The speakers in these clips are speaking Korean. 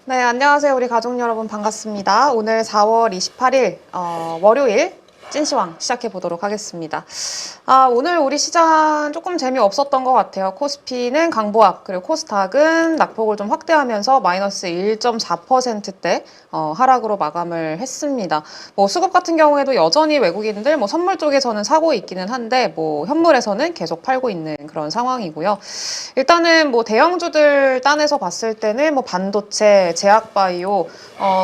네, 안녕하세요. 우리 가족 여러분 반갑습니다. 오늘 4월 28일 월요일 찐시황 시작해 보도록 하겠습니다. 오늘 우리 시장 조금 재미없었던 것 같아요. 코스피는 강보합, 그리고 코스닥은 낙폭을 좀 확대하면서 마이너스 1.4%대 하락으로 마감을 했습니다. 뭐 수급 같은 경우에도 여전히 외국인들 뭐 선물 쪽에서는 사고 있기는 한데 뭐 현물에서는 계속 팔고 있는 그런 상황이고요. 일단은 뭐 대형주들 딴에서 봤을 때는 뭐 반도체, 제약바이오,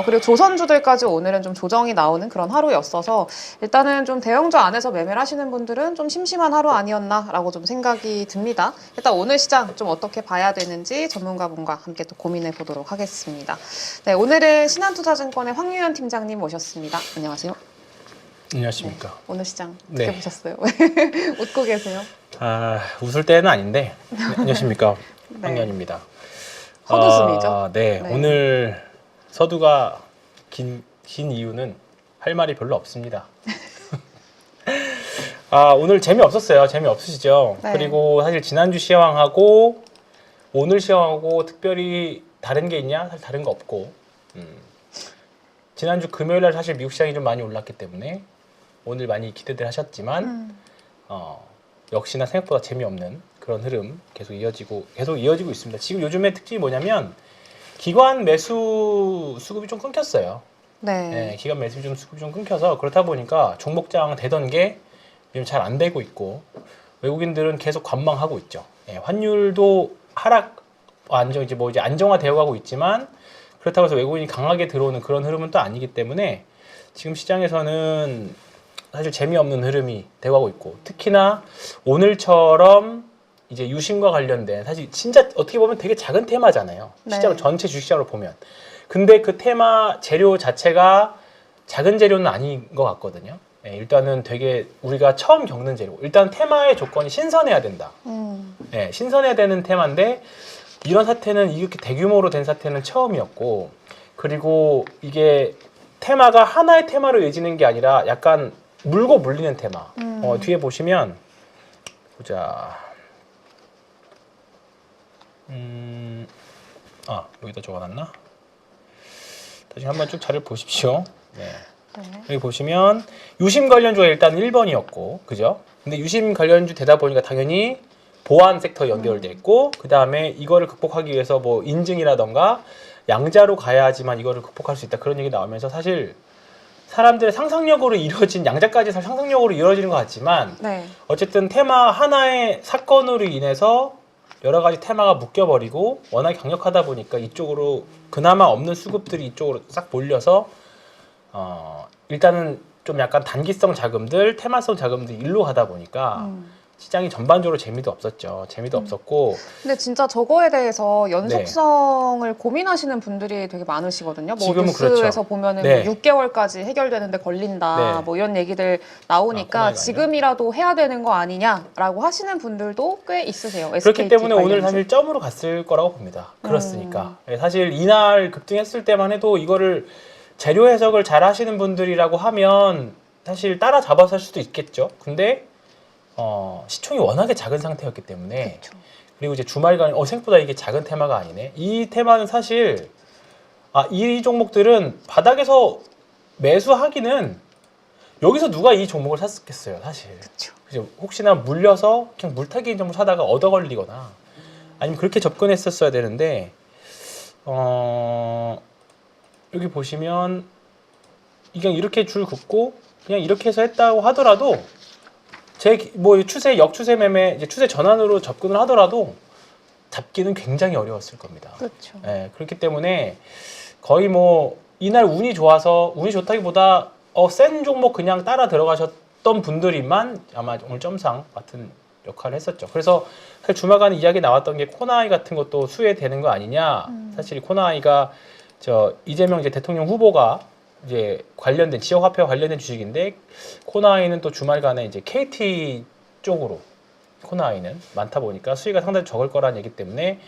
그리고 조선주들까지 오늘은 좀 조정이 나오는 그런 하루였어서 일단은 좀 대형주 안에서 매매를 하시는 분들은 좀 심심한 하루 아니었나라고 좀 생각이 듭니다. 일단 오늘 시장 좀 어떻게 봐야 되는지 전문가분과 함께 또 고민해 보도록 하겠습니다. 네, 오늘은 신한투자증권의 황유현 팀장님 모셨습니다. 안녕하세요. 안녕하십니까. 네, 오늘 시장 어떻게 네. 보셨어요? 웃고 계세요? 웃을 때는 아닌데. 네, 안녕하십니까. 네. 황현입니다. 헛웃음이죠? 네. 네. 오늘 서두가 긴 이유는 할 말이 별로 없습니다. 오늘 재미없었어요. 재미없으시죠? 네. 그리고 사실 지난주 시황하고 오늘 시황하고 특별히 다른 게 있냐? 사실 다른 거 없고. 지난주 금요일 날 사실 미국 시장이 좀 많이 올랐기 때문에 오늘 많이 기대들 하셨지만 역시나 생각보다 재미없는 그런 흐름 계속 이어지고 있습니다. 지금 요즘의 특징이 뭐냐면 기관 매수 수급이 좀 끊겼어요. 네. 네, 기관 매수 수급이 좀 끊겨서 그렇다 보니까 종목장 되던 게 지금 잘 안 되고 있고 외국인들은 계속 관망하고 있죠. 네, 환율도 하락 이제 안정화되어 가고 있지만 그렇다고 해서 외국인이 강하게 들어오는 그런 흐름은 또 아니기 때문에 지금 시장에서는 사실 재미없는 흐름이 되어가고 있고 특히나 오늘처럼 이제 유심과 관련된 사실 진짜 어떻게 보면 되게 작은 테마잖아요. 네. 시장 전체 주식시장으로 보면. 근데 그 테마 재료 자체가 작은 재료는 아닌 것 같거든요. 네, 일단은 되게 우리가 처음 겪는 재료. 일단 테마의 조건이 신선해야 된다. 네, 신선해야 되는 테마인데 이런 사태는 이렇게 대규모로 된 사태는 처음이었고 그리고 이게 테마가 하나의 테마로 이어지는 게 아니라 약간 물고 물리는 테마. 뒤에 보시면 보자. 여기다 적어놨나? 다시 한번 쭉 자료를 보십시오. 네. 여기 보시면 유심 관련주가 일단 1번이었고, 그죠? 근데 유심 관련주 되다 보니까 당연히 보안 섹터 연결돼 있고, 그 다음에 이거를 극복하기 위해서 뭐 인증이라던가 양자로 가야지만 이거를 극복할 수 있다 그런 얘기 나오면서 사실 사람들의 상상력으로 이루어진 양자까지 상상력으로 이루어지는 것 같지만 네. 어쨌든 테마 하나의 사건으로 인해서 여러 가지 테마가 묶여버리고 워낙 강력하다 보니까 이쪽으로 그나마 없는 수급들이 이쪽으로 싹 몰려서 일단은 좀 약간 단기성 자금들, 테마성 자금들이 일로 가다 보니까 시장이 전반적으로 재미도 없었죠. 재미도 없었고. 근데 진짜 저거에 대해서 연속성을 고민하시는 분들이 되게 많으시거든요. 뭐 지금은 뉴스에서 그렇죠. 보면은 네. 뭐 6개월까지 해결되는데 걸린다. 네. 뭐 이런 얘기들 나오니까 코로나 지금이라도 해야 되는 거 아니냐라고 하시는 분들도 꽤 있으세요. 그렇기 SKT 때문에 오늘 관련주. 사실 점으로 갔을 거라고 봅니다. 그렇으니까. 사실 이날 급등했을 때만 해도 이거를 재료 해석을 잘 하시는 분들이라고 하면 사실 따라잡아서 할 수도 있겠죠. 근데 시총이 워낙에 작은 상태였기 때문에 그쵸. 그리고 이제 주말간 생각보다 이게 작은 테마가 아니네. 이 테마는 사실 이 종목들은 바닥에서 매수하기는 여기서 누가 이 종목을 샀겠어요, 사실. 그쵸. 그죠? 혹시나 물려서 그냥 물타기 정도 사다가 얻어 걸리거나 아니면 그렇게 접근했었어야 되는데 여기 보시면 그냥 이렇게 줄 긋고 그냥 이렇게 해서 했다고 하더라도 추세 역추세 매매 이제 추세 전환으로 접근을 하더라도 잡기는 굉장히 어려웠을 겁니다. 그렇죠. 네, 그렇기 때문에 거의 뭐 이날 운이 좋아서 운이 좋다기보다 센 종목 그냥 따라 들어가셨던 분들이만 아마 오늘 점상 같은 역할을 했었죠. 그래서 사실 주말간에 이야기 나왔던 게 코나이 같은 것도 수혜되는 거 아니냐. 사실 코나이가 이재명 이제 대통령 후보가 이제 관련된 지역 화폐와 관련된 주식인데 코나이는 또 주말간에 이제 KT 쪽으로 코나이는 많다 보니까 수익가 상당히 적을 거라는 얘기 때문에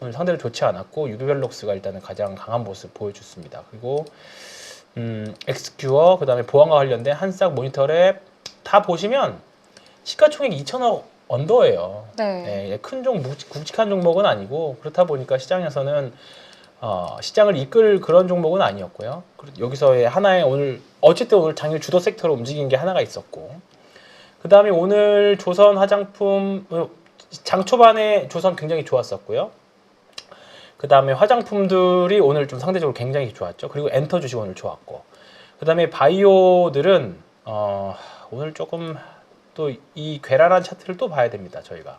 오늘 상대로 좋지 않았고 유비벨록스가 일단은 가장 강한 모습 보여줬습니다. 그리고 엑스큐어 그다음에 보안과 관련된 한싹 모니터랩 다 보시면 시가총액 2천억 언더예요. 네. 네, 큰 굵직한 종목은 아니고 그렇다 보니까 시장에서는 시장을 이끌 그런 종목은 아니었고요. 여기서의 하나의 오늘 어쨌든 오늘 장일 주도 섹터로 움직인 게 하나가 있었고, 그 다음에 오늘 조선 화장품 장 초반에 조선 굉장히 좋았었고요. 그 다음에 화장품들이 오늘 좀 상대적으로 굉장히 좋았죠. 그리고 엔터 주식 오늘 좋았고, 그 다음에 바이오들은 오늘 조금 또 이 괴랄한 차트를 또 봐야 됩니다. 저희가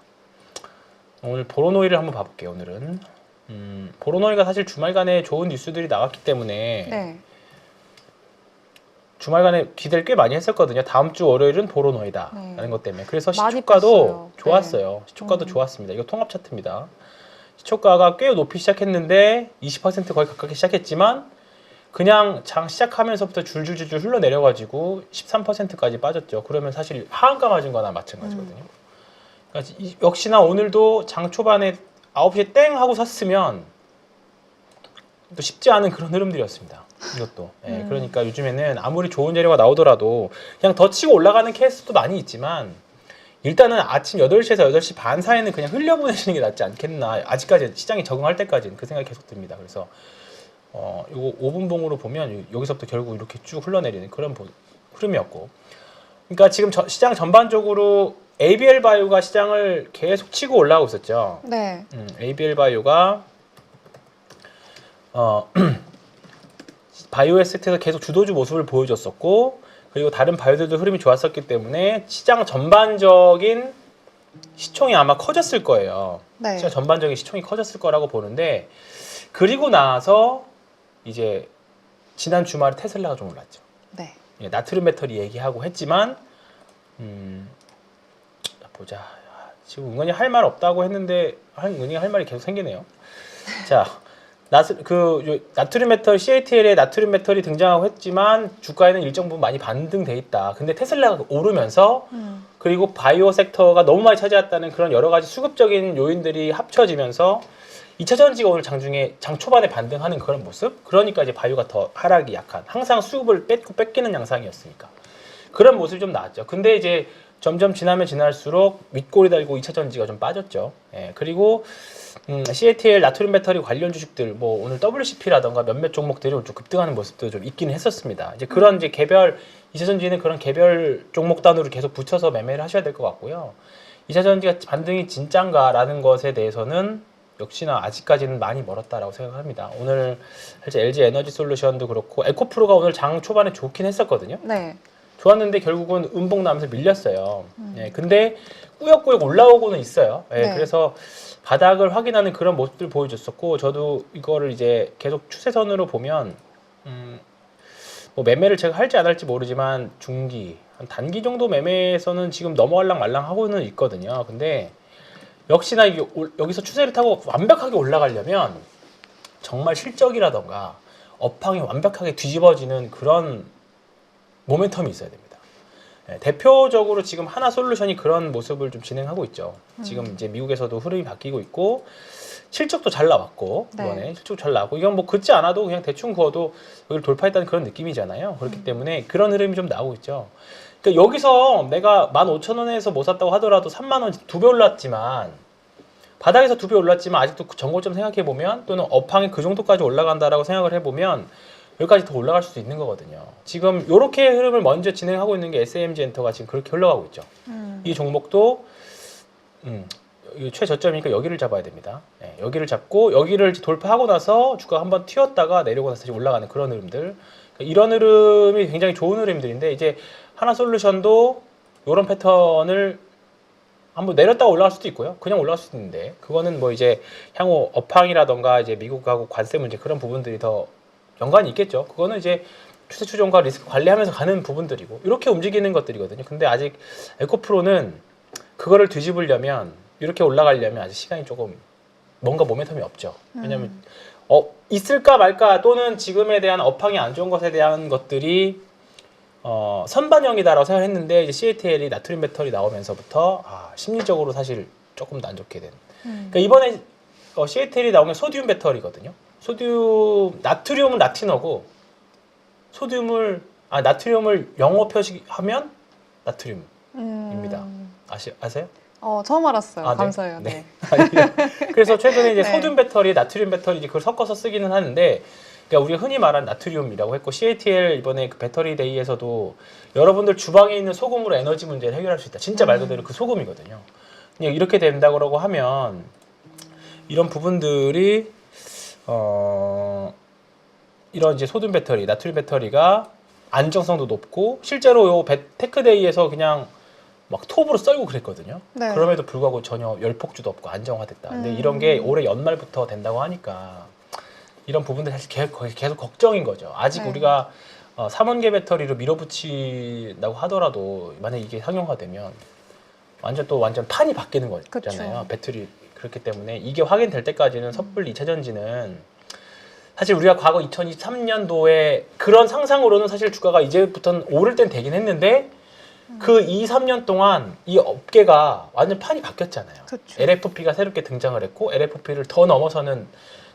오늘 보로노이를 한번 봐볼게요. 오늘은 보로노이가 사실 주말간에 좋은 뉴스들이 나왔기 때문에 네. 주말간에 기대를 꽤 많이 했었거든요. 다음 주 월요일은 보로노이다 네. 라는 것 때문에. 그래서 많이 시초가도 뺐어요. 좋았어요. 네. 시초가도 좋았습니다. 이거 통합 차트입니다. 시초가가 꽤 높이 시작했는데 20% 거의 가깝게 시작했지만 그냥 장 시작하면서부터 줄줄줄줄 흘러내려가지고 13%까지 빠졌죠. 그러면 사실 하한가 맞은 거나 마찬가지거든요. 그러니까 역시나 오늘도 장 초반에 9시에 땡 하고 샀으면 또 쉽지 않은 그런 흐름들이었습니다. 이것도. 예, 그러니까 요즘에는 아무리 좋은 재료가 나오더라도 그냥 더 치고 올라가는 케이스도 많이 있지만 일단은 아침 8시에서 8시 반 사이에는 그냥 흘려보내시는 게 낫지 않겠나. 아직까지 시장이 적응할 때까지는 그 생각이 계속 듭니다. 그래서 이거 5분봉으로 보면 여기서부터 결국 이렇게 쭉 흘러내리는 그런 흐름이었고, 그러니까 지금 시장 전반적으로 ABL 바이오가 시장을 계속 치고 올라가고 있었죠. 네. ABL 바이오가 바이오 에셋에서 계속 주도주 모습을 보여줬었고, 그리고 다른 바이오들도 흐름이 좋았었기 때문에 시장 전반적인 시총이 아마 커졌을 거예요. 네. 시장 전반적인 시총이 커졌을 거라고 보는데, 그리고 나서 이제 지난 주말에 테슬라가 좀 올랐죠. 네. 예, 나트륨 배터리 얘기하고 했지만 보자. 지금 은근히 할 말 없다고 했는데 은근히 할 말이 계속 생기네요. 자, 나트륨 배터리 CATL에 나트륨 배터리 등장하고 했지만 주가에는 일정 부분 많이 반등돼 있다. 근데 테슬라가 오르면서 그리고 바이오 섹터가 너무 많이 차지했다는 그런 여러 가지 수급적인 요인들이 합쳐지면서 2차 전지가 오늘 장 초반에 반등하는 그런 모습. 그러니까 이제 바이오가 더 하락이 약한, 항상 수급을 뺏기는 양상이었으니까 그런 모습이 좀 나왔죠. 근데 이제 점점 지나면 지날수록 윗골이 달고 2차 전지가 좀 빠졌죠. 예, 그리고 CATL 나트륨 배터리 관련 주식들, 뭐 오늘 WCP라던가 몇몇 종목들이 좀 급등하는 모습도 좀 있기는 했었습니다. 이제 그런 이제 개별 2차 전지는 그런 개별 종목 단으로 계속 붙여서 매매를 하셔야 될 것 같고요. 2차 전지가 반등이 진짠가라는 것에 대해서는 역시나 아직까지는 많이 멀었다라고 생각합니다. 오늘 사실 LG 에너지 솔루션도 그렇고 에코프로가 오늘 장 초반에 좋긴 했었거든요. 네. 좋았는데 결국은 음봉 나면서 밀렸어요. 예, 근데 꾸역꾸역 올라오고는 있어요. 예, 네. 그래서 바닥을 확인하는 그런 모습들 보여줬었고, 저도 이거를 이제 계속 추세선으로 보면 뭐 매매를 제가 할지 안 할지 모르지만 중기, 한 단기 정도 매매에서는 지금 넘어갈랑 말랑 하고는 있거든요. 근데 역시나 이게 여기서 추세를 타고 완벽하게 올라가려면 정말 실적이라던가 업황이 완벽하게 뒤집어지는 그런 모멘텀이 있어야 됩니다. 네, 대표적으로 지금 하나솔루션이 그런 모습을 좀 진행하고 있죠. 지금 이제 미국에서도 흐름이 바뀌고 있고 실적도 잘 나왔고, 네. 이번에 실적 잘 나왔고, 이건 뭐 긋지 않아도 그냥 대충 그어도 여기를 돌파했다는 그런 느낌이잖아요. 그렇기 때문에 그런 흐름이 좀 나오고 있죠. 그러니까 여기서 내가 15,000원에서 못 샀다고 하더라도 3만원 2배 올랐지만, 바닥에서 2배 올랐지만 아직도 전고점 생각해 보면, 또는 업황이 그 정도까지 올라간다라고 생각을 해보면 여기까지 더 올라갈 수도 있는 거거든요. 지금 이렇게 흐름을 먼저 진행하고 있는 게 SMG 엔터가 지금 그렇게 흘러가고 있죠. 이 종목도 최저점이니까 여기를 잡아야 됩니다. 네, 여기를 잡고 여기를 돌파하고 나서 주가가 한번 튀었다가 내려오고 나서 다시 올라가는 그런 흐름들. 그러니까 이런 흐름이 굉장히 좋은 흐름들인데, 이제 하나솔루션도 이런 패턴을 한번 내렸다가 올라갈 수도 있고요. 그냥 올라갈 수도 있는데, 그거는 뭐 이제 향후 업황이라던가 이제 미국하고 관세 문제 그런 부분들이 더 연관이 있겠죠. 그거는 이제 추세 추종과 리스크 관리하면서 가는 부분들이고 이렇게 움직이는 것들이거든요. 근데 아직 에코프로는 그거를 뒤집으려면, 이렇게 올라가려면 아직 시간이 조금 뭔가 모멘텀이 없죠. 왜냐하면 있을까 말까, 또는 지금에 대한 업황이 안 좋은 것에 대한 것들이 선반영이다라고 생각했는데, 이제 CATL이 나트륨 배터리 나오면서부터 심리적으로 사실 조금 더 안 좋게 된. 그러니까 이번에 CATL이 나온 게 소듐 배터리거든요. 나트륨은 나티너고, 나트륨을 영어 표시하면 나트륨입니다. 아세요? 처음 알았어요. 아, 네. 감사해요. 네. 그래서 최근에 이제 네. 소듐 배터리, 나트륨 배터리 이제 그걸 섞어서 쓰기는 하는데, 그러니까 우리가 흔히 말하는 나트륨이라고 했고, CATL 이번에 그 배터리 데이에서도 여러분들 주방에 있는 소금으로 에너지 문제를 해결할 수 있다. 진짜 말 그대로 그 소금이거든요. 그냥 이렇게 된다고 하면 이런 부분들이 이런 이제 소듐 배터리, 나트륨 배터리가 안정성도 높고 실제로 요 테크데이에서 그냥 막 톱으로 썰고 그랬거든요. 네. 그럼에도 불구하고 전혀 열폭주도 없고 안정화됐다. 근데 이런 게 올해 연말부터 된다고 하니까 이런 부분들 사실 계속 걱정인 거죠. 아직 네. 우리가 3원계 배터리로 밀어붙인다고 하더라도 만약 이게 상용화되면 완전 판이 바뀌는 거잖아요. 그쵸. 배터리. 그렇기 때문에 이게 확인될 때까지는 섣불리 2차 전지는 사실 우리가 과거 2023년도에 그런 상상으로는 사실 주가가 이제부터는 오를 땐 되긴 했는데 그 2, 3년 동안 이 업계가 완전 판이 바뀌었잖아요. 그쵸. LFP가 새롭게 등장을 했고 LFP를 더 넘어서는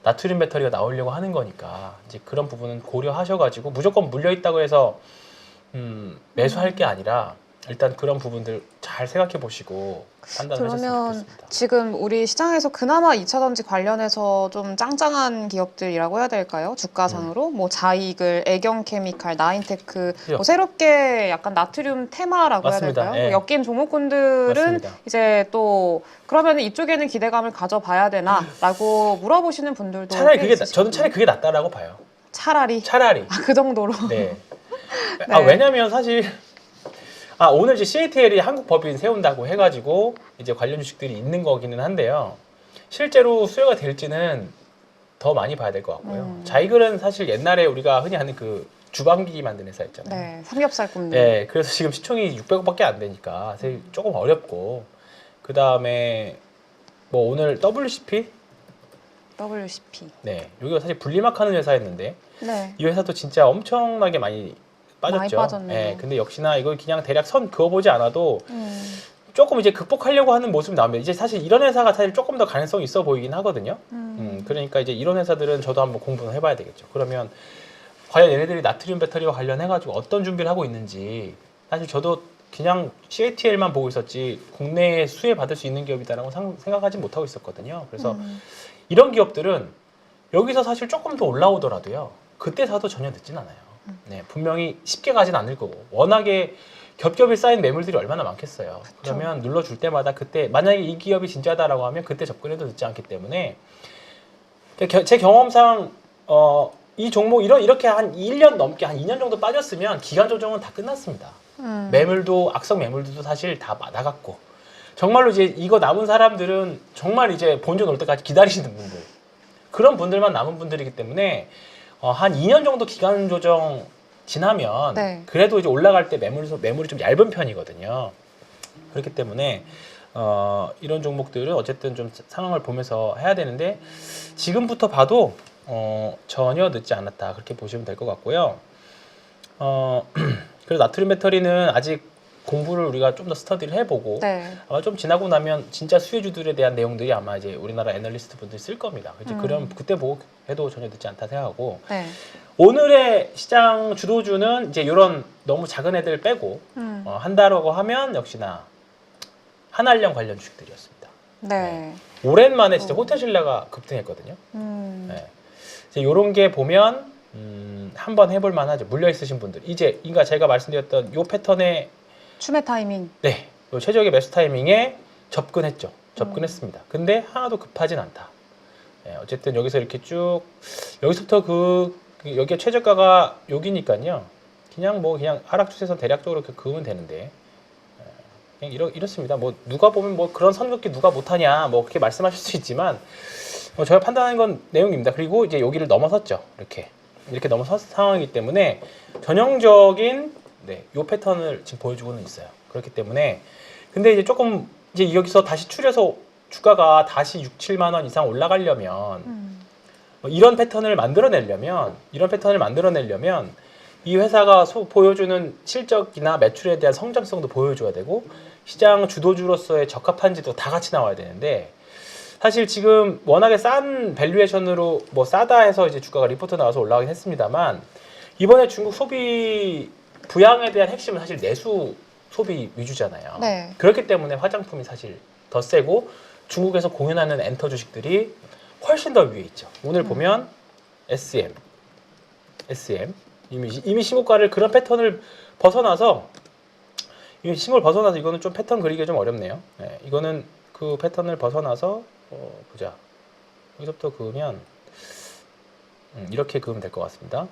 나트륨 배터리가 나오려고 하는 거니까 이제 그런 부분은 고려하셔가지고 무조건 물려있다고 해서 매수할 게 아니라 일단 그런 부분들 잘 생각해 보시고 판단하셨으면 그러면 좋겠습니다. 지금 우리 시장에서 그나마 2차 전지 관련해서 좀 짱짱한 기업들이라고 해야 될까요? 주가상으로 뭐 자이글, 애경케미칼, 나인테크 그죠? 뭐 새롭게 약간 나트륨 테마라고 맞습니다. 해야 될까요? 예. 뭐 엮인 종목군들은 맞습니다. 이제 또 그러면 이쪽에는 기대감을 가져봐야 되나라고 물어보시는 분들도 차라리 꽤 그게 저는 있으시거든요. 차라리 그게 낫다라고 봐요. 차라리 차라리. 그 정도로 네. 네. 왜냐면 사실 오늘 이제 CATL이 한국 법인 세운다고 해가지고 이제 관련 주식들이 있는 거기는 한데요. 실제로 수요가 될지는 더 많이 봐야 될 것 같고요. 자이글은 사실 옛날에 우리가 흔히 하는 그 주방기기 만드는 회사 있잖아요. 네, 삼겹살 굽는 네, 그래서 지금 시총이 600억밖에 안 되니까 사실 조금 어렵고 그 다음에 뭐 오늘 WCP WCP. 네, 여기가 사실 분리막하는 회사였는데 네. 이 회사도 진짜 엄청나게 많이 빠졌죠. 많이 빠졌네요. 네, 근데 역시나 이걸 그냥 대략 선 그어보지 않아도 조금 이제 극복하려고 하는 모습이 나옵니다. 이제 사실 이런 회사가 사실 조금 더 가능성이 있어 보이긴 하거든요. 그러니까 이제 이런 회사들은 저도 한번 공부는 해봐야 되겠죠. 그러면 과연 얘네들이 나트륨 배터리와 관련해가지고 어떤 준비를 하고 있는지 사실 저도 그냥 CATL만 보고 있었지 국내에 수혜 받을 수 있는 기업이다라고 생각하지 못하고 있었거든요. 그래서 이런 기업들은 여기서 사실 조금 더 올라오더라도요. 그때 사도 전혀 늦진 않아요. 네, 분명히 쉽게 가진 않을 거고 워낙에 겹겹이 쌓인 매물들이 얼마나 많겠어요. 그러면 눌러줄 때마다 그때 만약에 이 기업이 진짜다라고 하면 그때 접근해도 늦지 않기 때문에 제 경험상 이 종목 이렇게 한 1년 넘게 한 2년 정도 빠졌으면 기간 조정은 다 끝났습니다. 매물도 악성 매물들도 사실 다 나갔고 정말로 이제 이거 남은 사람들은 정말 이제 본전 올 때까지 기다리시는 분들 그런 분들만 남은 분들이기 때문에 한 2년 정도 기간 조정 지나면 네. 그래도 이제 올라갈 때 매물이 좀 얇은 편이거든요. 그렇기 때문에 이런 종목들은 어쨌든 좀 상황을 보면서 해야 되는데 지금부터 봐도 전혀 늦지 않았다 그렇게 보시면 될 것 같고요. 그래서 나트륨 배터리는 아직 공부를 우리가 좀 더 스터디를 해보고 네. 아마 좀 지나고 나면 진짜 수혜주들에 대한 내용들이 아마 이제 우리나라 애널리스트 분들이 쓸 겁니다. 그럼 그때 보고 해도 전혀 늦지 않다 생각하고 네. 오늘의 시장 주도주는 이제 이런 너무 작은 애들 빼고 한다라고 하면 역시나 한알령 관련 주식들이었습니다. 네. 오랜만에 진짜 호텔신라가 급등했거든요. 네. 이런 게 보면 한번 해볼 만하죠. 물려 있으신 분들 이제 그러니까 제가 말씀드렸던 요 패턴의 추매 타이밍. 네, 요 최적의 매수 타이밍에 접근했습니다. 근데 하나도 급하진 않다. 네, 어쨌든 여기서 이렇게 쭉 여기서부터 여기가 최저가가 여기니까요. 그냥 하락 추세선 대략적으로 이렇게 그으면 되는데 그냥 이렇습니다. 뭐 누가 보면 뭐 그런 선긋기 누가 못하냐 뭐 그렇게 말씀하실 수 있지만 제가 판단하는 건 내용입니다. 그리고 이제 여기를 넘어섰죠. 이렇게 넘어섰 상황이기 때문에 전형적인 요 패턴을 지금 보여주고는 있어요. 그렇기 때문에 근데 이제 조금 이제 여기서 다시 추려서 주가가 다시 6, 7만 원 이상 올라가려면 이런 패턴을 만들어내려면 이 회사가 보여주는 실적이나 매출에 대한 성장성도 보여줘야 되고 시장 주도주로서의 적합한지도 다 같이 나와야 되는데 사실 지금 워낙에 싼 밸류에이션으로 뭐 싸다 해서 이제 주가가 리포트 나와서 올라가긴 했습니다만 이번에 중국 소비 부양에 대한 핵심은 사실 내수 소비 위주잖아요. 네. 그렇기 때문에 화장품이 사실 더 세고 중국에서 공연하는 엔터 주식들이 훨씬 더 위에 있죠. 오늘 보면 SM 이미 신고가를 그런 패턴을 벗어나서 이미 신고를 벗어나서 이거는 좀 패턴 그리기가 좀 어렵네요. 네, 이거는 그 패턴을 벗어나서 보자. 여기서부터 그으면 이렇게 그으면 될 것 같습니다.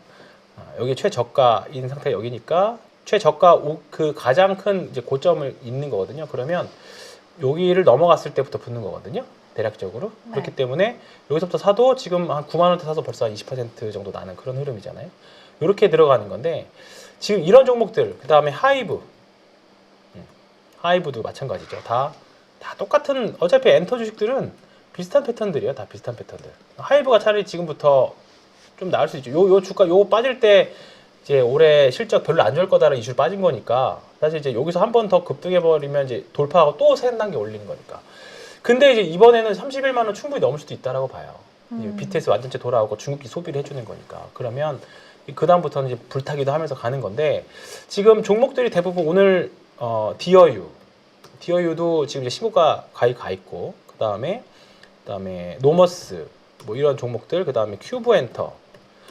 여기 최저가인 상태 여기니까 최저가 그 가장 큰 이제 고점을 있는 거거든요. 그러면 여기를 넘어갔을 때부터 붙는 거거든요. 대략적으로. 네. 그렇기 때문에 여기서부터 사도 지금 한 9만 원대 사서 벌써 한 20% 정도 나는 그런 흐름이잖아요. 이렇게 들어가는 건데 지금 이런 종목들 그다음에 하이브도 마찬가지죠. 다 똑같은 어차피 엔터 주식들은 비슷한 패턴들이에요. 다 비슷한 패턴들. 하이브가 차라리 지금부터 좀 나을 수 있죠. 요 주가 요 빠질 때 이제 올해 실적 별로 안 좋을 거다라는 이슈로 빠진 거니까 사실 이제 여기서 한 번 더 급등해 버리면 이제 돌파하고 또 세 단계 올리는 거니까. 근데 이제 이번에는 31만 원 충분히 넘을 수도 있다라고 봐요. BTS 완전체 돌아오고 중국기 소비를 해주는 거니까. 그러면 그 다음부터는 이제 불타기도 하면서 가는 건데 지금 종목들이 대부분 오늘 디어유도 지금 이제 신고가 가입 가 있고 그다음에 노머스 뭐 이런 종목들 그다음에 큐브엔터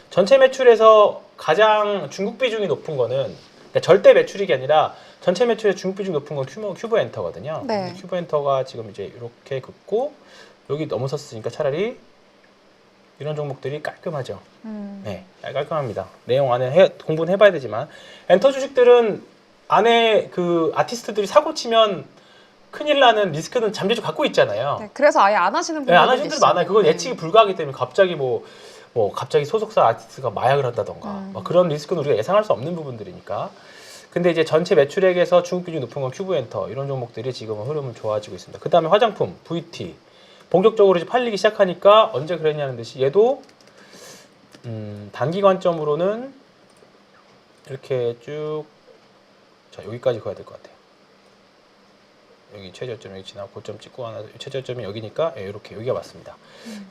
전체 매출에서 가장 중국 비중이 높은 거는 그러니까 절대 매출이 아니라 전체 매출에 중국 비중이 높은 건 큐브엔터거든요. 네. 큐브엔터가 지금 이제 이렇게 긋고 여기 넘어섰으니까 차라리 이런 종목들이 깔끔하죠. 네, 깔끔합니다. 내용 안에 공부는 해봐야 되지만 엔터 주식들은 안에 그 아티스트들이 사고 치면 큰일 나는 리스크는 잠재적 갖고 있잖아요. 네, 그래서 아예 안 하시는 분들 네, 안 하시는 분들 많아요. 그건 예측이 불가하기 때문에 갑자기 갑자기 소속사 아티스트가 마약을 한다던가 막 그런 리스크는 우리가 예상할 수 없는 부분들이니까. 근데 이제 전체 매출액에서 중국 비중이 높은 건 큐브엔터 이런 종목들이 지금은 흐름은 좋아지고 있습니다. 그 다음에 화장품 VT 본격적으로 이제 팔리기 시작하니까 언제 그랬냐는 듯이 얘도 단기 관점으로는 이렇게 쭉 자 여기까지 가야 될 것 같아요. 여기 최저점 여기 지나고 고점 찍고 하나 최저점이 여기니까 이렇게 여기가 맞습니다.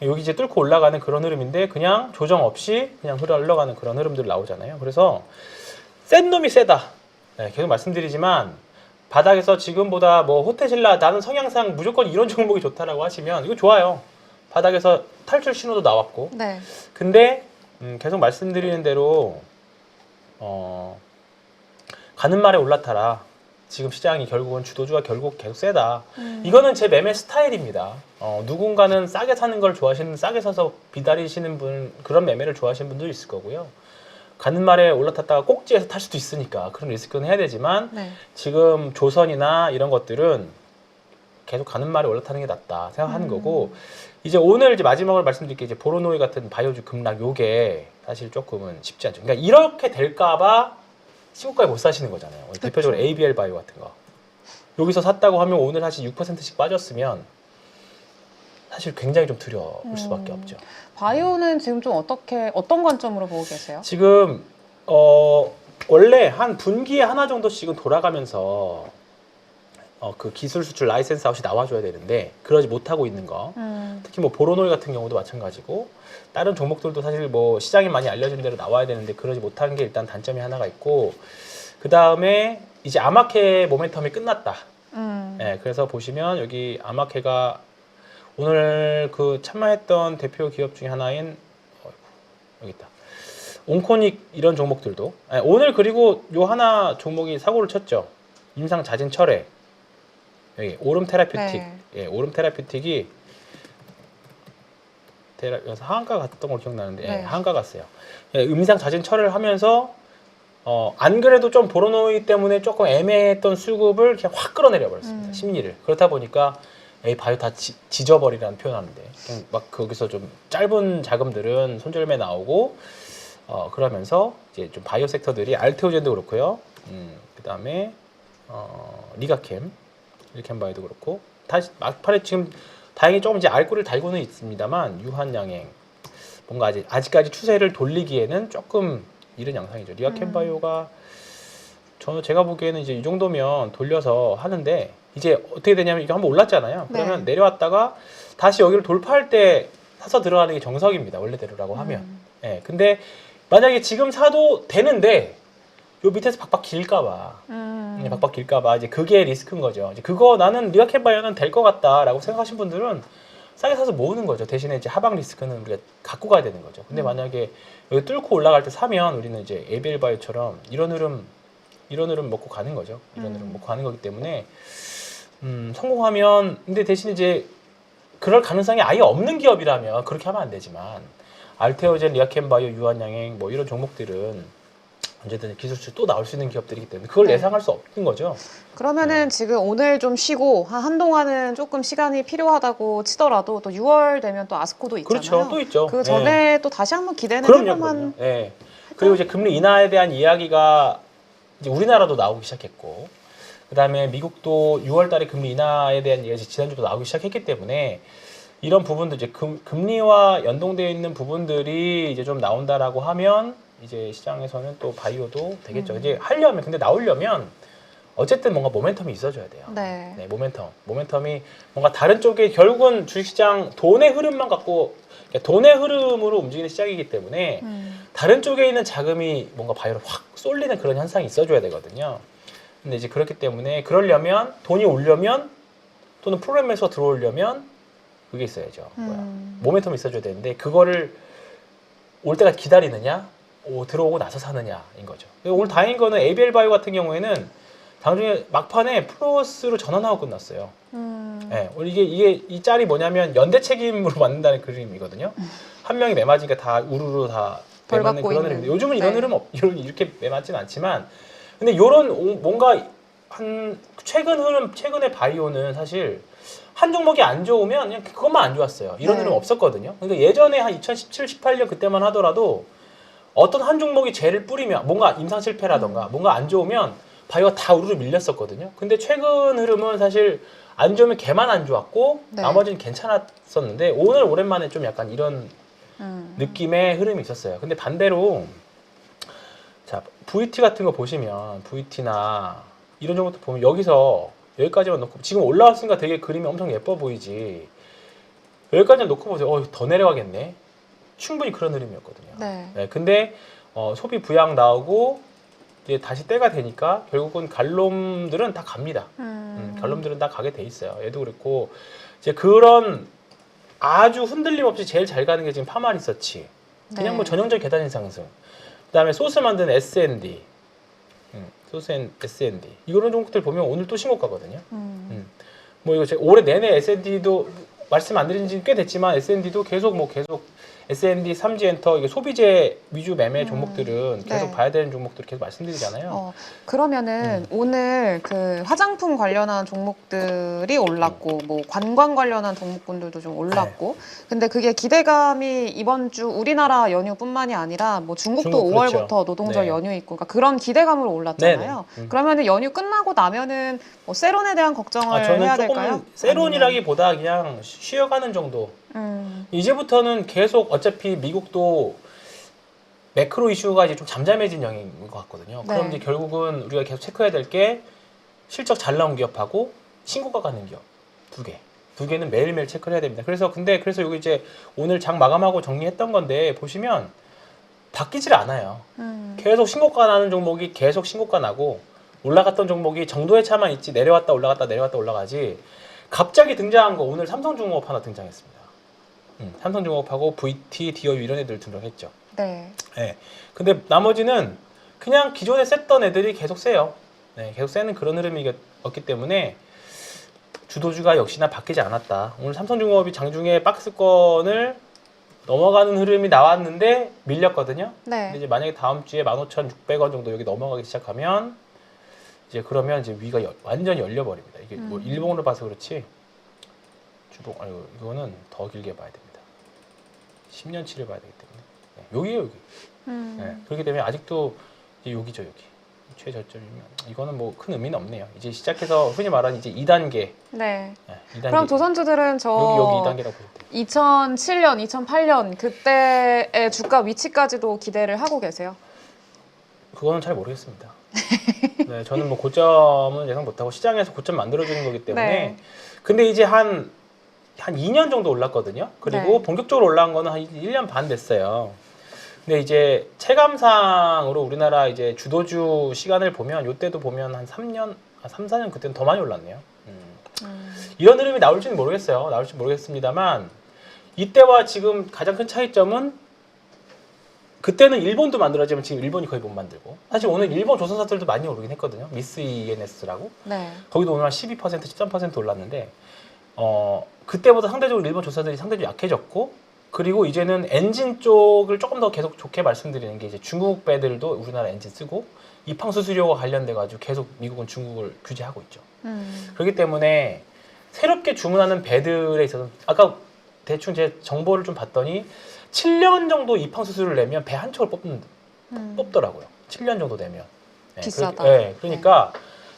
여기 이제 뚫고 올라가는 그런 흐름인데 그냥 조정 없이 그냥 흘러가는 그런 흐름들 나오잖아요. 그래서 센 놈이 세다. 네, 계속 말씀드리지만 바닥에서 지금보다 뭐 호텔신라 나는 성향상 무조건 이런 종목이 좋다라고 하시면 이거 좋아요. 바닥에서 탈출 신호도 나왔고. 네. 근데 계속 말씀드리는 대로 가는 말에 올라타라. 지금 시장이 결국은 주도주가 결국 계속 세다. 이거는 제 매매 스타일입니다. 누군가는 싸게 사는 걸 좋아하시는 싸게 사서 비다리시는 분 그런 매매를 좋아하시는 분도 있을 거고요. 가는 말에 올라탔다가 꼭지에서 탈 수도 있으니까 그런 리스크는 해야 되지만 네. 지금 조선이나 이런 것들은 계속 가는 말에 올라타는 게 낫다 생각하는 거고 이제 오늘 이제 마지막으로 말씀드릴게 이제 보로노이 같은 바이오주 급락 요게 사실 조금은 쉽지 않죠. 그러니까 이렇게 될까봐 신고가에 못 사시는 거잖아요. 대표적으로 ABL 바이오 같은 거 여기서 샀다고 하면 오늘 사실 6%씩 빠졌으면 사실 굉장히 좀 두려울 수밖에 없죠. 바이오는 지금 좀 어떤 관점으로 보고 계세요? 지금 원래 한 분기에 하나 정도씩은 돌아가면서 그 기술 수출 라이센스 아웃이 나와줘야 되는데 그러지 못하고 있는 거 특히 뭐 보로노이 같은 경우도 마찬가지고 다른 종목들도 사실 뭐 시장에 많이 알려진 대로 나와야 되는데 그러지 못한 게 일단 단점이 하나가 있고 그 다음에 이제 아마케 모멘텀이 끝났다. 네, 그래서 보시면 여기 아마케가 오늘 그 참여했던 대표 기업 중에 하나인 여기 있다. 온코닉 이런 종목들도 오늘 그리고 요 하나 종목이 사고를 쳤죠. 임상 자진 철회. 여기 오름 테라퓨틱. 네. 예, 오름 테라퓨틱이 여기서 하한가 갔던 걸 기억나는데 네. 하한가 갔어요. 예, 임상 자진 철회를 하면서 안 그래도 좀 보로노이 때문에 조금 애매했던 수급을 그냥 확 끌어내려 버렸습니다. 심리를. 그렇다 보니까 바이오 다 지져버리라는 표현하는데 그냥 막 거기서 좀 짧은 자금들은 손절매 나오고 그러면서 이제 좀 바이오 섹터들이 알테오젠도 그렇고요. 그다음에 리가캠 바이오도 그렇고 다시 막판에 지금 다행히 조금 이제 알코올을 달고는 있습니다만 유한양행 뭔가 아직까지 추세를 돌리기에는 조금 이른 양상이죠. 리가캠 바이오가 제가 보기에는 이제 이 정도면 돌려서 하는데 이제 어떻게 되냐면 이게 한번 올랐잖아요. 그러면 네. 내려왔다가 다시 여기를 돌파할 때 사서 들어가는 게 정석입니다. 원래대로라고 하면. 예. 근데 만약에 지금 사도 되는데 요 밑에서 박박 길까봐. 박박 길까봐 이제 그게 리스크인 거죠. 이제 그거 나는 리아캔바이어는 될 것 같다라고 생각하신 분들은 싸게 사서 모으는 거죠. 대신에 이제 하방 리스크는 우리가 갖고 가야 되는 거죠. 근데 만약에 여기 뚫고 올라갈 때 사면 우리는 이제 ABL 바이오처럼 이런 흐름 먹고 가는 거죠. 이런 흐름 먹고 가는 거기 때문에 성공하면 근데 대신 이제 그럴 가능성이 아예 없는 기업이라면 그렇게 하면 안 되지만 알테오젠, 리아캔바이오, 유한양행 뭐 이런 종목들은 언제든 기술주 또 나올 수 있는 기업들이기 때문에 그걸 네. 예상할 수 없는 거죠. 그러면은 지금 오늘 좀 쉬고 한동안은 조금 시간이 필요하다고 치더라도 또 6월 되면 또 아스코도 있잖아요. 그렇죠. 또 있죠. 그 전에 또 다시 한번 기대는 그럼요. 해볼만. 네. 그리고 이제 금리 인하에 대한 이야기가 이제 우리나라도 나오기 시작했고, 그 다음에 미국도 6월달에 금리 인하에 대한 이야기 지난주도 나오기 시작했기 때문에 이런 부분도 이제 금리와 연동되어 있는 부분들이 이제 좀 나온다라고 하면 이제 시장에서는 또 바이오도 되겠죠. 이제 하려면 근데 나오려면 어쨌든 뭔가 모멘텀이 있어줘야 돼요. 네. 네, 모멘텀이 뭔가 다른 쪽에 결국은 주식시장 돈의 흐름만 갖고 그러니까 돈의 흐름으로 움직이는 시장이기 때문에 다른 쪽에 있는 자금이 뭔가 바이오로 확 쏠리는 그런 현상이 있어줘야 되거든요. 근데 이제 그렇기 때문에 그러려면 돈이 오려면 또는 프로그램 매수가 들어오려면 그게 있어야죠. 모멘텀이 있어줘야 되는데 그거를 올 때까지 기다리느냐, 들어오고 나서 사느냐인 거죠. 오늘 다행인 거는 ABL 바이오 같은 경우에는 당중에 막판에 플러스로 전환하고 끝났어요. 네, 이게 이 짤이 뭐냐면 연대 책임으로 만든다는 그림이거든요. 한 명이 매맞으니까 다 우르르 다 매맞는 그런 흐름인데 요즘은 이런 흐름 이렇게 매맞지는 않지만 근데 요런 뭔가 한 최근의 바이오는 사실 한 종목이 안 좋으면 그냥 그것만 안 좋았어요. 이런 흐름 없었거든요. 그러니까 예전에 한 2017, 18년 그때만 하더라도 어떤 한 종목이 죄를 뿌리면 뭔가 임상 실패라던가 뭔가 안 좋으면 바이오가 다 우르르 밀렸었거든요. 근데 최근 흐름은 사실 안 좋으면 걔만 안 좋았고 나머지는 괜찮았었는데 오늘 오랜만에 좀 약간 이런 느낌의 흐름이 있었어요. 근데 반대로 자 VT 같은 거 보시면 VT나 이런 종목도 보면 여기까지만 놓고 지금 올라왔으니까 되게 그림이 엄청 예뻐 보이지 여기까지만 놓고 보세요. 더 내려가겠네. 충분히 그런 흐름이었거든요. 네, 근데 소비 부양 나오고 이제 다시 때가 되니까 결국은 갈놈들은 다 갑니다. 갈놈들은 다 가게 돼 있어요. 얘도 그렇고 이제 그런 아주 흔들림 없이 제일 잘 가는 게 지금 파마리서치. 그냥 뭐 전형적 계단인 상승. 그다음에 소스 만드는 S&D. S&D. 이런 종목들 보면 오늘 또 신고가거든요. 뭐 이거 제가 올해 내내 S&D도 말씀 안 드린 지 꽤 됐지만 S&D도 계속 S&D, 삼지엔터 이게 소비재 위주 매매 종목들은 계속 봐야 되는 종목들을 계속 말씀드리잖아요. 그러면은 오늘 그 화장품 관련한 종목들이 올랐고 뭐 관광 관련한 종목군들도 좀 올랐고 근데 그게 기대감이 이번 주 우리나라 연휴뿐만이 아니라 뭐 중국도 중국, 5월부터 그렇죠. 노동절 연휴 있고 그러니까 그런 기대감으로 올랐잖아요. 그러면은 연휴 끝나고 나면은 뭐 세론에 대한 걱정을 저는 해야 조금 될까요? 세론이라기보다 그냥 쉬어가는 정도. 이제부터는 계속 어차피 미국도 매크로 이슈가 이제 좀 잠잠해진 영역인 것 같거든요. 그럼 이제 결국은 우리가 계속 체크해야 될 게 실적 잘 나온 기업하고 신고가 가는 기업 두 개는 매일매일 체크를 해야 됩니다. 그래서 여기 이제 오늘 장 마감하고 정리했던 건데 보시면 바뀌질 않아요. 계속 신고가 나는 종목이 계속 신고가 나고 올라갔던 종목이 정도의 차만 있지 내려왔다 올라가지 갑자기 등장한 거 오늘 삼성중공업 하나 등장했습니다. 삼성중공업하고 VT, DOU 이런 애들 등장했죠. 네. 근데 나머지는 그냥 기존에 셌던 애들이 계속 세요. 네, 계속 세는 그런 흐름이었기 때문에 주도주가 역시나 바뀌지 않았다. 오늘 삼성중공업이 장중에 박스권을 넘어가는 흐름이 나왔는데 밀렸거든요. 근데 이제 만약에 다음 주에 15,600원 정도 여기 넘어가기 시작하면 이제 그러면 이제 위가 완전히 열려버립니다. 이게 뭐 일봉으로 봐서 그렇지 주봉 이거는 더 길게 봐야 됩니다. 10년치를 봐야 되기 때문에 여기에요 여기. 그렇기 때문에 아직도 이제 여기죠 여기 최저점이면 이거는 뭐 큰 의미는 없네요. 이제 시작해서 흔히 말하는 이제 2단계. 2단계. 그럼 조선주들은 저 여기 2단계라고 보세요. 2007년, 2008년 그때의 주가 위치까지도 기대를 하고 계세요? 그거는 잘 모르겠습니다. 네, 저는 뭐 고점은 예상 못하고 시장에서 고점 만들어주는 거기 때문에 근데 이제 한 2년 정도 올랐거든요. 그리고 본격적으로 올라간 거는 한 1년 반 됐어요. 근데 이제 체감상으로 우리나라 이제 주도주 시간을 보면 이때도 보면 한 3년, 3, 4년 그때는 더 많이 올랐네요. 이런 흐름이 나올지는 모르겠어요. 나올지 모르겠습니다만 이때와 지금 가장 큰 차이점은 그때는 일본도 만들었지만 지금 일본이 거의 못 만들고 사실 오늘 일본 조선사들도 많이 오르긴 했거든요. 미스 ENS라고 네. 거기도 오늘 한 12%, 13% 올랐는데 그때보다 상대적으로 일본 조선사들이 상대적으로 약해졌고 그리고 이제는 엔진 쪽을 조금 더 계속 좋게 말씀드리는 게 이제 중국 배들도 우리나라 엔진 쓰고 입항 수수료와 관련돼 가지고 계속 미국은 중국을 규제하고 있죠. 그렇기 때문에 새롭게 주문하는 배들에 있어서 아까 대충 제 정보를 좀 봤더니 7년 정도 입항 수수료를 내면 배 한 척을 뽑더라고요. 7년 정도 내면. 네, 비싸다. 그러니까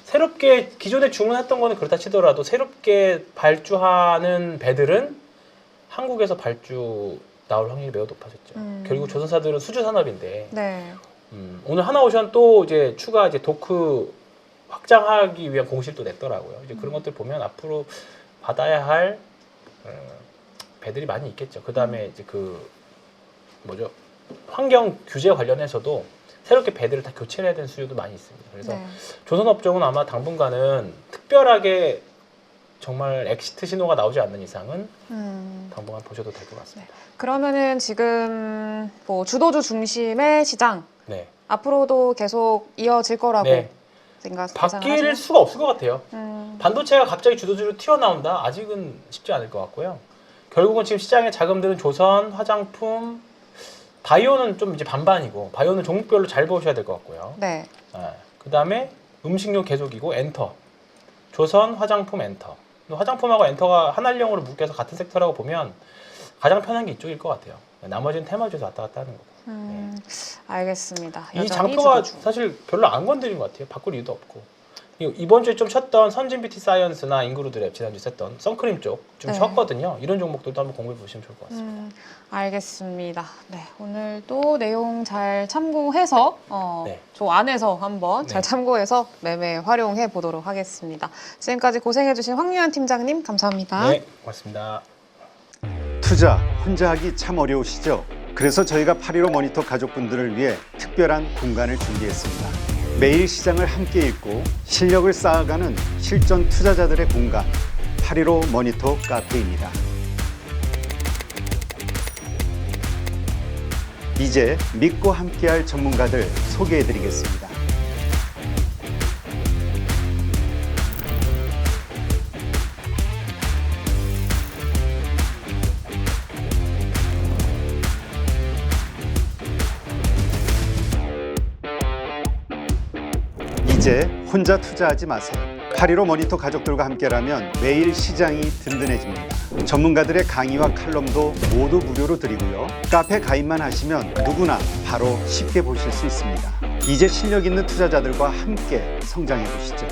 새롭게 기존에 주문했던 거는 그렇다 치더라도 새롭게 발주하는 배들은 한국에서 발주 나올 확률이 매우 높아졌죠. 결국 조선사들은 수주 산업인데 네. 오늘 하나오션 또 이제 추가 이제 도크 확장하기 위한 공시를 또 냈더라고요. 이제 그런 것들 보면 앞으로 받아야 할 배들이 많이 있겠죠. 그 다음에 이제 환경 규제 관련해서도 새롭게 배들을 다 교체를 해야 되는 수요도 많이 있습니다. 그래서 네. 조선업종은 아마 당분간은 특별하게 정말 엑시트 신호가 나오지 않는 이상은 당분간 보셔도 될 것 같습니다. 그러면은 지금 뭐 주도주 중심의 시장 네. 앞으로도 계속 이어질 거라고 네. 예상하시나요? 바뀔 수가 없을 것 같아요. 음. 반도체가 갑자기 주도주로 튀어나온다? 아직은 쉽지 않을 것 같고요. 결국은 지금 시장의 자금들은 조선, 화장품, 바이오는 좀 이제 반반이고 바이오는 종목별로 잘 보셔야 될 것 같고요. 네. 그 다음에 음식료 계속이고 엔터, 조선, 화장품, 엔터. 화장품하고 엔터가 하나령으로 묶여서 같은 섹터라고 보면 가장 편한 게 이쪽일 것 같아요. 나머지는 테마주에서 왔다 갔다 하는 거고. 알겠습니다. 이 여전히 장표가 주도주. 사실 별로 안 건드린 것 같아요. 바꿀 이유도 없고. 이번 주에 좀 쉬었던 선진뷰티 사이언스나 인그루드랩 지난주에 썼던 선크림 쪽 좀 네. 쉬었거든요. 이런 종목들도 한번 공부해 보시면 좋을 것 같습니다. 알겠습니다. 네, 오늘도 내용 잘 참고해서 네. 저 안에서 한번 잘 네. 참고해서 매매 활용해 보도록 하겠습니다. 지금까지 고생해주신 황유한 팀장님 감사합니다. 네, 고맙습니다. 투자 혼자 하기 참 어려우시죠? 그래서 저희가 8.15 모니터 가족분들을 위해 특별한 공간을 준비했습니다. 매일 시장을 함께 읽고 실력을 쌓아가는 실전 투자자들의 공간, 8.15 모니터 카페입니다. 이제 믿고 함께할 전문가들 소개해드리겠습니다. 이제 혼자 투자하지 마세요. 8.15 모니터 가족들과 함께라면 매일 시장이 든든해집니다. 전문가들의 강의와 칼럼도 모두 무료로 드리고요. 카페 가입만 하시면 누구나 바로 쉽게 보실 수 있습니다. 이제 실력 있는 투자자들과 함께 성장해 보시죠.